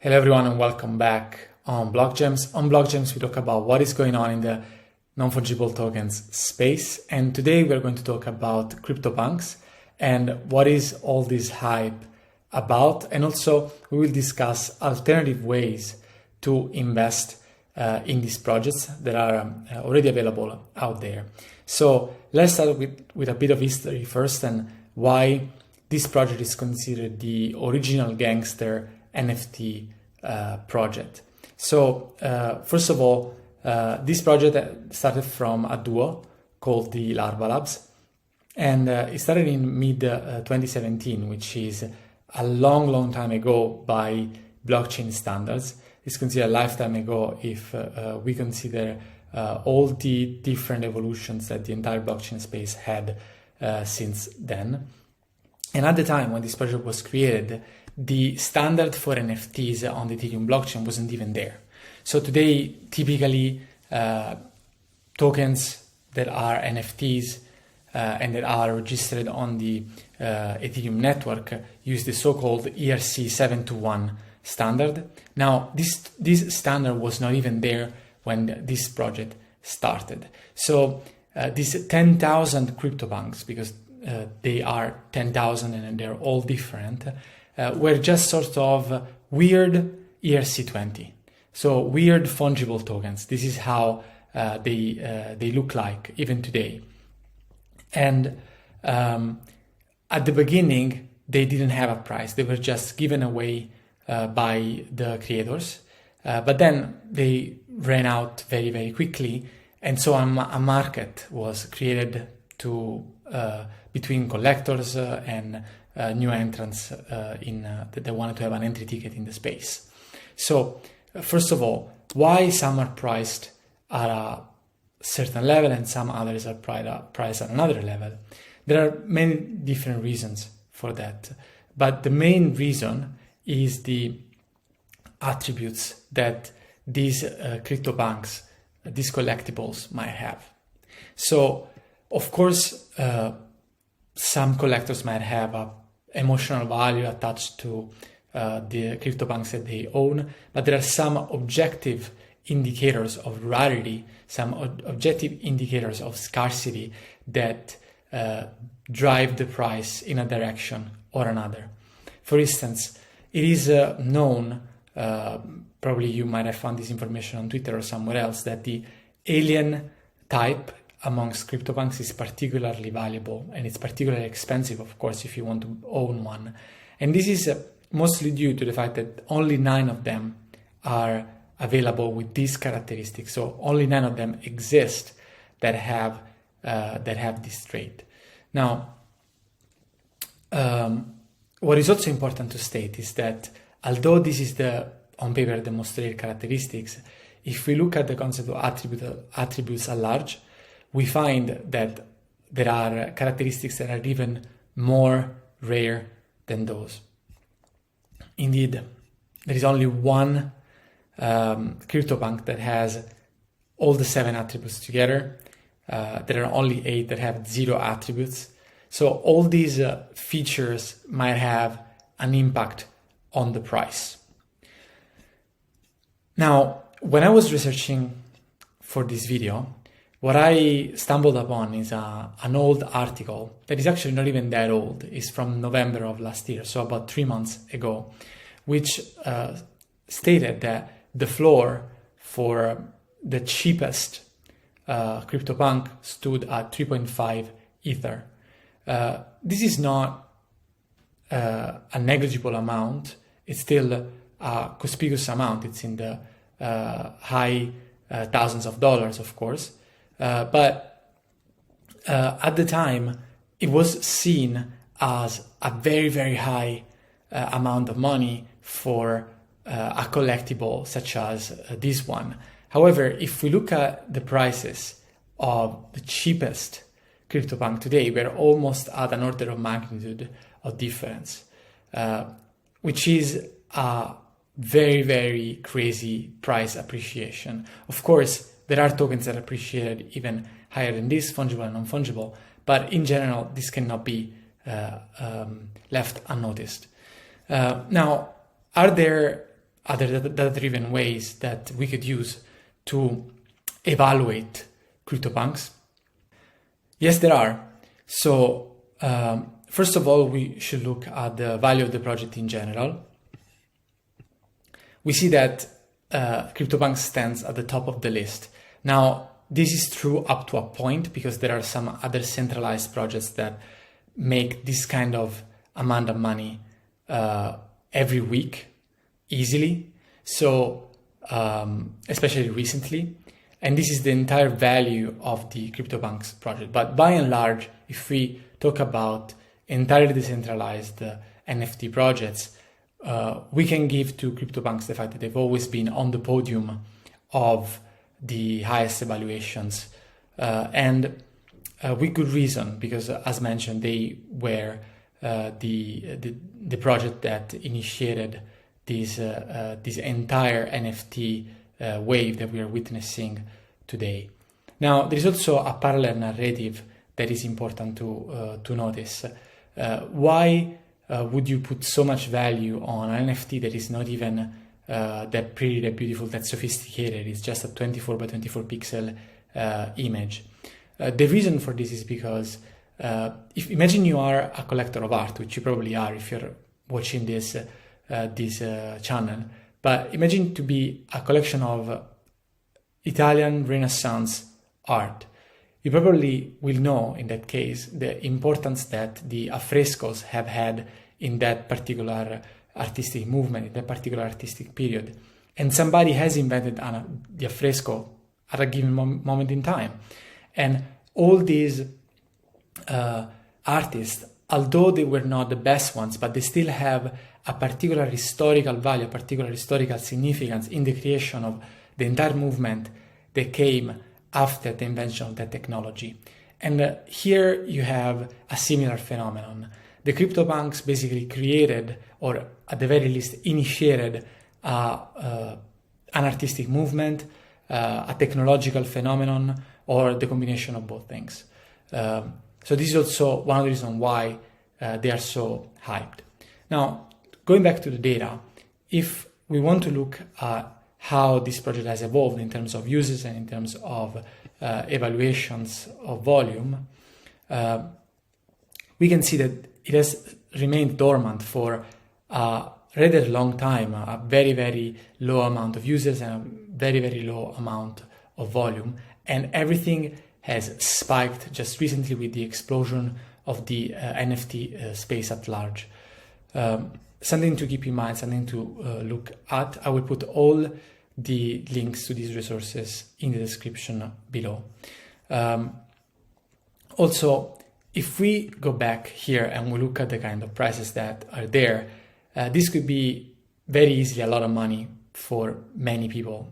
Hello everyone and welcome back on BlockGems. On BlockGems we talk about what is going on in the non-fungible tokens space, and today we're going to talk about CryptoPunks and what is all this hype about, and also we will discuss alternative ways to invest in these projects that are already available out there. So let's start with a bit of history first and why this project is considered the original gangster NFT project. So first of all, this project started from a duo called the Larva Labs, and it started in mid 2017, which is a long time ago by blockchain standards. It's considered a lifetime ago if we consider all the different evolutions that the entire blockchain space had since then. And at the time when this project was created, the standard for NFTs on the Ethereum blockchain wasn't even there. So today, typically, tokens that are NFTs and that are registered on the Ethereum network use the so-called ERC 721 standard. Now, this standard was not even there when this project started. So these 10,000 CryptoPunks, because they are 10,000 and they're all different, were just sort of weird ERC20. So weird fungible tokens. This is how they look like even today. And at the beginning, they didn't have a price. They were just given away by the creators. But then they ran out very quickly. And so a market was created to between collectors and new entrants that they wanted to have an entry ticket in the space. So first of all, why some are priced at a certain level and some others are priced at another level? There are many different reasons for that, but the main reason is the attributes that these CryptoPunks, these collectibles might have. So of course, some collectors might have a emotional value attached to the CryptoPunks that they own, but there are some objective indicators of rarity, some objective indicators of scarcity that drive the price in a direction or another. For instance, it is known, probably you might have found this information on Twitter or somewhere else, that the alien type amongst CryptoPunks is particularly valuable, and it's particularly expensive, of course, if you want to own one. And this is mostly due to the fact that only 9 of them are available with these characteristics. So only 9 of them exist that have this trait. Now, what is also important to state is that although this is on paper demonstrated characteristics, if we look at the concept of attributes at large, we find that there are characteristics that are even more rare than those. Indeed, there is only one CryptoPunk that has all the 7 attributes together. There are only 8 that have 0 attributes. So all these features might have an impact on the price. Now, when I was researching for this video, what I stumbled upon is an old article that is actually not even that old. It's from November of last year, so about 3 months ago, which stated that the floor for the cheapest CryptoPunk stood at 3.5 Ether. This is not a negligible amount. It's still a conspicuous amount. It's in the high thousands of dollars, of course. But at the time, it was seen as a very high amount of money for a collectible such as this one. However, if we look at the prices of the cheapest CryptoPunk today, we're almost at an order of magnitude of difference, which is a very crazy price appreciation. Of course, there are tokens that are appreciated even higher than this, fungible and non-fungible, but in general, this cannot be left unnoticed. Now, are there other data-driven ways that we could use to evaluate CryptoPunks? Yes, there are. So first of all, we should look at the value of the project in general. We see that CryptoPunks stands at the top of the list. Now, this is true up to a point because there are some other centralized projects that make this kind of amount of money every week easily. So, especially recently. And this is the entire value of the CryptoPunks project. But by and large, if we talk about entirely decentralized NFT projects, we can give to CryptoPunks the fact that they've always been on the podium of the highest evaluations. And with good reason, because as mentioned, they were the project that initiated this entire NFT wave that we are witnessing today. Now, there is also a parallel narrative that is important to notice. Why would you put so much value on an NFT that is not even that pretty, that beautiful, that sophisticated? It's just a 24 by 24 pixel image. The reason for this is because if imagine you are a collector of art, which you probably are if you're watching this channel. But imagine to be a collection of Italian Renaissance art. You probably will know, in that case, the importance that the affrescos have had in that particular artistic movement, in that particular artistic period. And somebody has invented the affresco at a given moment in time. And all these artists, although they were not the best ones, but they still have a particular historical value, a particular historical significance in the creation of the entire movement that came after the invention of that technology. And here you have a similar phenomenon. The CryptoPunks basically created, or at the very least initiated, an artistic movement, a technological phenomenon, or the combination of both things. So this is also one of the reasons why they are so hyped. Now, going back to the data, if we want to look at how this project has evolved in terms of users and in terms of evaluations of volume, we can see that it has remained dormant for a rather long time, a very, very low amount of users and a very, very low amount of volume. And everything has spiked just recently with the explosion of the NFT space at large. Something to keep in mind, something to look at. I will put all the links to these resources in the description below. Also, if we go back here and we look at the kind of prices that are there, this could be very easily a lot of money for many people,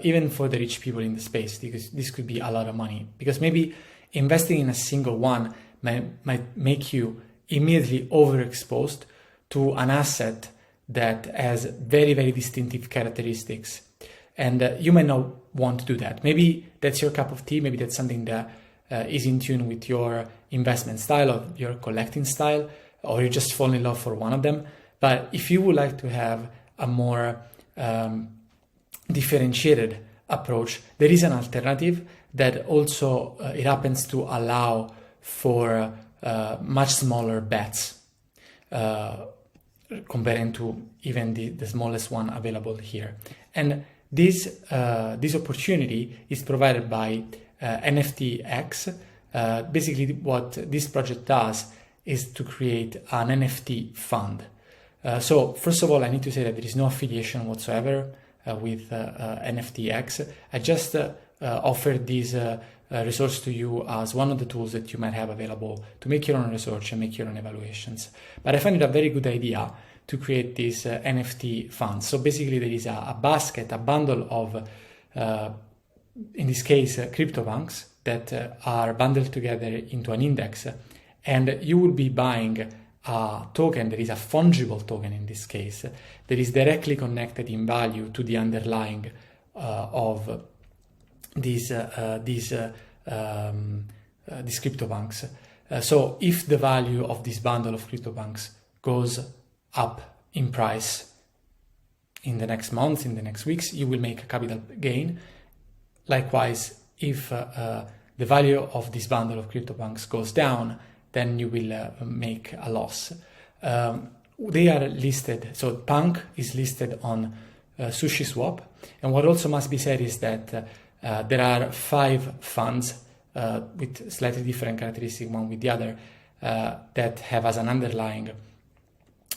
even for the rich people in the space, because this could be a lot of money. Because maybe investing in a single one might make you immediately overexposed to an asset that has very, very distinctive characteristics. And you might not want to do that. Maybe that's your cup of tea. Maybe that's something that is in tune with your investment style or your collecting style, or you just fall in love for one of them. But if you would like to have a more differentiated approach, there is an alternative that also it happens to allow for much smaller bets comparing to even the smallest one available here. And this opportunity is provided by NFTX. Basically, what this project does is to create an NFT fund. So first of all, I need to say that there is no affiliation whatsoever with NFTX. I just offered this resource to you as one of the tools that you might have available to make your own research and make your own evaluations. But I find it a very good idea to create this NFT fund. So basically there is a basket, a bundle of, in this case, CryptoPunks that are bundled together into an index. And you will be buying a token that is a fungible token in this case, that is directly connected in value to the underlying of these CryptoPunks. So if the value of this bundle of CryptoPunks goes up in price in the next months, in the next weeks, you will make a capital gain. Likewise, if the value of this bundle of CryptoPunks goes down, then you will make a loss. They are listed, so Punk is listed on SushiSwap, and what also must be said is that there are 5 funds with slightly different characteristics one with the other that have as an underlying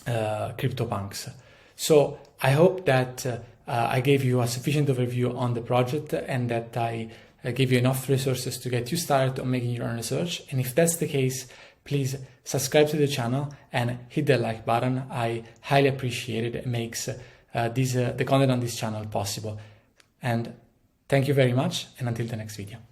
CryptoPunks. So I hope that I gave you a sufficient overview on the project and that I gave you enough resources to get you started on making your own research. And if that's the case, please subscribe to the channel and hit the like button. I highly appreciate it. It makes the content on this channel possible. And thank you very much, and until the next video.